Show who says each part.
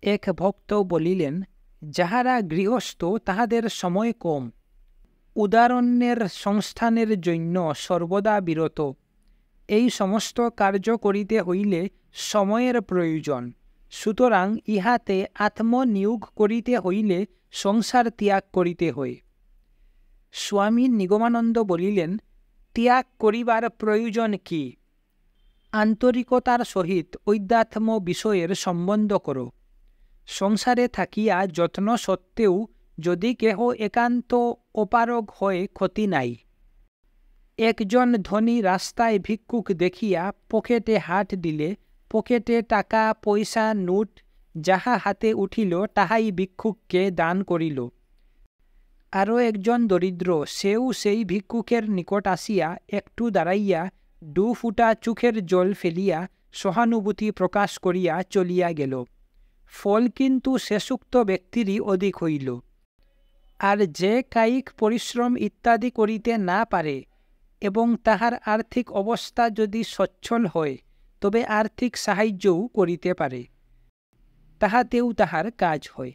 Speaker 1: এক ভক্ত বলিলেন, যাহারা গৃহস্থ তাহাদের সময় কম, উদারণ্যের সংস্থানের জন্য সর্বদা বিরত। এই সমস্ত কার্য করিতে হইলে সময়ের প্রয়োজন, সুতরাং ইহাতে আত্মনিয়োগ করিতে হইলে সংসার ত্যাগ করিতে হয়। স্বামী নিগমানন্দ বলিলেন, ত্যাগ করিবার প্রয়োজন কি? আন্তরিকতার সহিত অধ্যাত্ম বিষয়ের সম্বন্ধ করো। সংসারে থাকিয়া যত্ন সত্ত্বেও যদি কেহ একান্ত অপারগ হয় ক্ষতি নাই। একজন ধনী রাস্তায় ভিক্ষুক দেখিয়া পকেটে হাত দিলে পকেটে টাকা পয়সা নোট যাহা হাতে উঠিল তাহাই ভিক্ষুককে দান করিল। আরও একজন দরিদ্র, সেও সেই ভিক্ষুকের নিকট আসিয়া একটু দাঁড়াইয়া 2 ফুটা চোখের জল ফেলিয়া সহানুভূতি প্রকাশ করিয়া চলিয়া গেল। ফল কিন্তু শেষোক্ত ব্যক্তিরই অধিক হইল। আর যে কায়িক পরিশ্রম ইত্যাদি করিতে না পারে এবং তাহার আর্থিক অবস্থা যদি সচ্ছল হয়, তবে আর্থিক সাহায্যও করিতে পারে, তাহাতেও তাহার কাজ হয়।